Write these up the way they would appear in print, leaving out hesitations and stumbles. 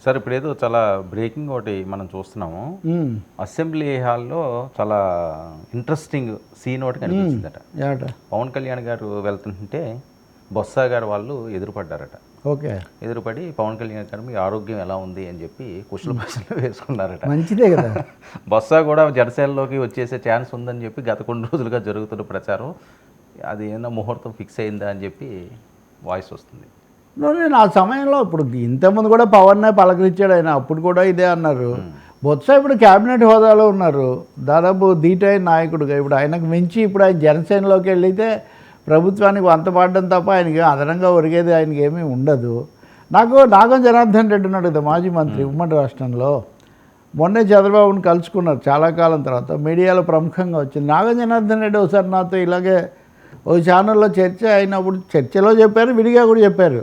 Sir ఇప్పుడు ఏదో చాలా బ్రేకింగ్ ఒకటి మనం చూస్తున్నాము. అసెంబ్లీ హాల్లో చాలా ఇంట్రెస్టింగ్ సీన్ ఒకటి కనిపించిందట. పవన్ కళ్యాణ్ గారు వెళ్తుంటే బొత్స గారు వాళ్ళు ఎదురుపడ్డారట. ఓకే, ఎదురుపడి పవన్ కళ్యాణ్ గారు మీ ఆరోగ్యం ఎలా ఉంది అని చెప్పి కుశల ప్రశ్నలు వేసుకున్నారట. మంచిదే కదా. బొత్స కూడా జనసేనలోకి వచ్చేసే ఛాన్స్ ఉందని చెప్పి గత కొన్ని రోజులుగా జరుగుతున్న ప్రచారం, అది ఏదైనా ముహూర్తం ఫిక్స్ అయిందా అని చెప్పి వాయిస్ వస్తుంది. నేను ఆ సమయంలో ఇప్పుడు ఇంతకుముందు కూడా పవన్నే పలకరించాడు ఆయన, అప్పుడు కూడా ఇదే అన్నారు. బొత్స ఇప్పుడు క్యాబినెట్ హోదాలో ఉన్నారు, దాదాపు ధీటైన నాయకుడుగా. ఇప్పుడు ఆయనకు మించి ఇప్పుడు ఆయన జనసేనలోకి వెళితే ప్రభుత్వానికి వంతపాడడం తప్ప ఆయనకి అదనంగా ఒరిగేది ఆయనకి ఏమీ ఉండదు. నాగం జనార్దన్ రెడ్డి ఉన్నాడు కదా, మాజీ మంత్రి ఉమ్మడి రాష్ట్రంలో. మొన్నే చంద్రబాబుని కలుసుకున్నారు చాలా కాలం తర్వాత, మీడియాలో ప్రముఖంగా వచ్చింది. నాగం జనార్దన్ రెడ్డి ఒకసారి నాతో ఇలాగే ఒక ఛానల్లో చర్చ అయినప్పుడు చర్చలో చెప్పారు, విడిగా కూడా చెప్పారు.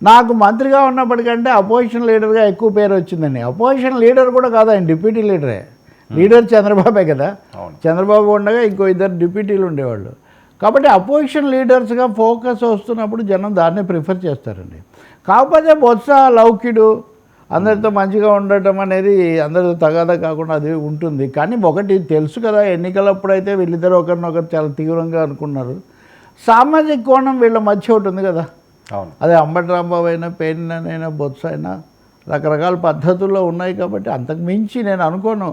నాకు మంత్రిగా ఉన్నప్పటికంటే అపోజిషన్ లీడర్గా ఎక్కువ పేరు వచ్చిందని. అపోజిషన్ లీడర్ కూడా కాదు ఆయన, డిప్యూటీ లీడరే. లీడర్ చంద్రబాబే కదా. చంద్రబాబు ఉండగా ఇంకో ఇద్దరు డిప్యూటీలు ఉండేవాళ్ళు. కాబట్టి అపోజిషన్ లీడర్స్గా ఫోకస్ వస్తున్నప్పుడు జనం దాన్నే ప్రిఫర్ చేస్తారండి. కాకపోతే బొత్స లౌకిడు, అందరితో మంచిగా ఉండటం అనేది అందరితో తగాదా కాకుండా అది ఉంటుంది. కానీ ఒకటి తెలుసు కదా, ఎన్నికలప్పుడైతే వీళ్ళిద్దరు ఒకరినొకరు చాలా తీవ్రంగా అనుకున్నారు. సామాజిక కోణం వీళ్ళ మధ్య ఒకటి ఉంది కదా. అదే అంబటి రాంబాబు అయినా, పేర్నైనా, బొత్స అయినా రకరకాల పద్ధతుల్లో ఉన్నాయి. కాబట్టి అంతకు మించి నేను అనుకోను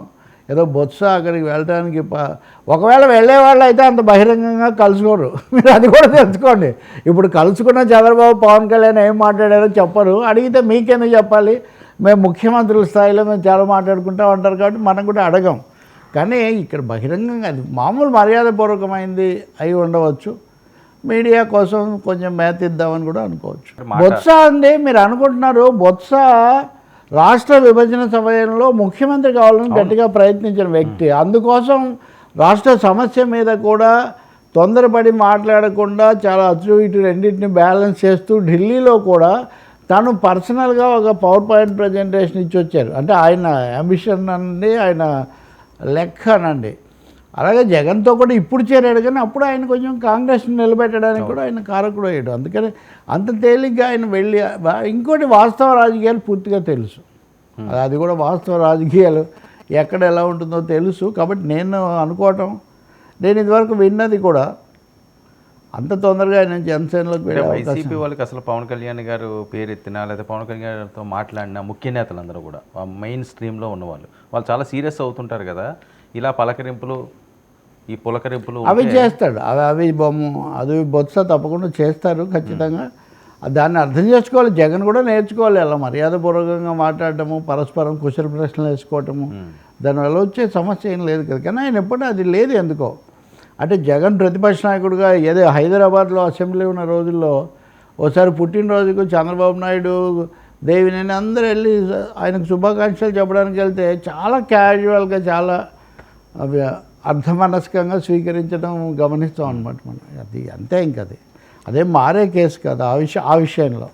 ఏదో బొత్స అక్కడికి వెళ్ళడానికి. ఒకవేళ వెళ్ళేవాళ్ళు అయితే అంత బహిరంగంగా కలుసుకోరు, మీరు అది కూడా తెలుసుకోండి. ఇప్పుడు కలుసుకున్న చంద్రబాబు పవన్ కళ్యాణ్ ఏం మాట్లాడారో చెప్పరు. అడిగితే మీకెందుకు చెప్పాలి, మేము ముఖ్యమంత్రుల స్థాయిలో మేము చాలా మాట్లాడుకుంటూ ఉంటారు కాబట్టి మనం కూడా అడగం. కానీ ఇక్కడ బహిరంగంగా అది మామూలు మర్యాదపూర్వకమైంది అయి ఉండవచ్చు. మీడియా కోసం కొంచెం మేత ఇద్దామని కూడా అనుకోవచ్చు. బొత్స అండి, మీరు అనుకుంటున్నారు బొత్స రాష్ట్ర విభజన సమయంలో ముఖ్యమంత్రి కావాలని గట్టిగా ప్రయత్నించిన వ్యక్తి. అందుకోసం రాష్ట్ర సమస్య మీద కూడా తొందరపడి మాట్లాడకుండా చాలా అటు ఇటు రెండింటిని బ్యాలెన్స్ చేస్తూ ఢిల్లీలో కూడా తను పర్సనల్గా ఒక పవర్ పాయింట్ ప్రజెంటేషన్ ఇచ్చి వచ్చారు. అంటే ఆయన అంబిషన్ అండి, ఆయన లెక్క అనండి. అలాగే జగన్తో కూడా ఇప్పుడు చేరాడు, కానీ అప్పుడు ఆయన కొంచెం కాంగ్రెస్ని నిలబెట్టడానికి కూడా ఆయన కారకుడు అయ్యాడు. అందుకని అంత తేలిగ్గా ఆయన వెళ్ళి, ఇంకోటి వాస్తవ రాజకీయాలు పూర్తిగా తెలుసు. అది కూడా వాస్తవ రాజకీయాలు ఎక్కడ ఎలా ఉంటుందో తెలుసు. కాబట్టి నేను అనుకోవటం, నేను ఇదివరకు విన్నది కూడా అంత తొందరగా ఆయన జనసేనలోకి వెళ్ళి వైసీపీ వాళ్ళకి అసలు పవన్ కళ్యాణ్ గారు పేరు ఎత్తినా లేదా పవన్ కళ్యాణ్ గారితో మాట్లాడిన ముఖ్య నేతలందరూ కూడా మెయిన్ స్ట్రీమ్లో ఉన్నవాళ్ళు వాళ్ళు చాలా సీరియస్ అవుతుంటారు కదా. ఇలా పలకరింపులు, ఈ పులకరింపులు అవి చేస్తాడు, అది బొత్స తప్పకుండా చేస్తారు ఖచ్చితంగా. దాన్ని అర్థం చేసుకోవాలి, జగన్ కూడా నేర్చుకోవాలి. అలా మర్యాదపూర్వకంగా మాట్లాడటము, పరస్పరం కుశల ప్రశ్నలు వేసుకోవటము, దానివల్ల వచ్చే సమస్య ఏం లేదు కదా. కానీ ఆయన ఎప్పుడూ అది లేదు ఎందుకో. అంటే జగన్ ప్రతిపక్ష నాయకుడిగా ఏదో హైదరాబాద్లో అసెంబ్లీ ఉన్న రోజుల్లో ఒకసారి పుట్టినరోజుకు చంద్రబాబు నాయుడు, దేవినేని అందరూ వెళ్ళి ఆయనకు శుభాకాంక్షలు చెప్పడానికి వెళ్తే చాలా క్యాజువల్గా, చాలా అర్థమనస్కంగా స్వీకరించడం గమనిస్తాం అనమాట మనం. అది అంతే, ఇంకది అదే మారే కేసు కాదు ఆ విషయంలో.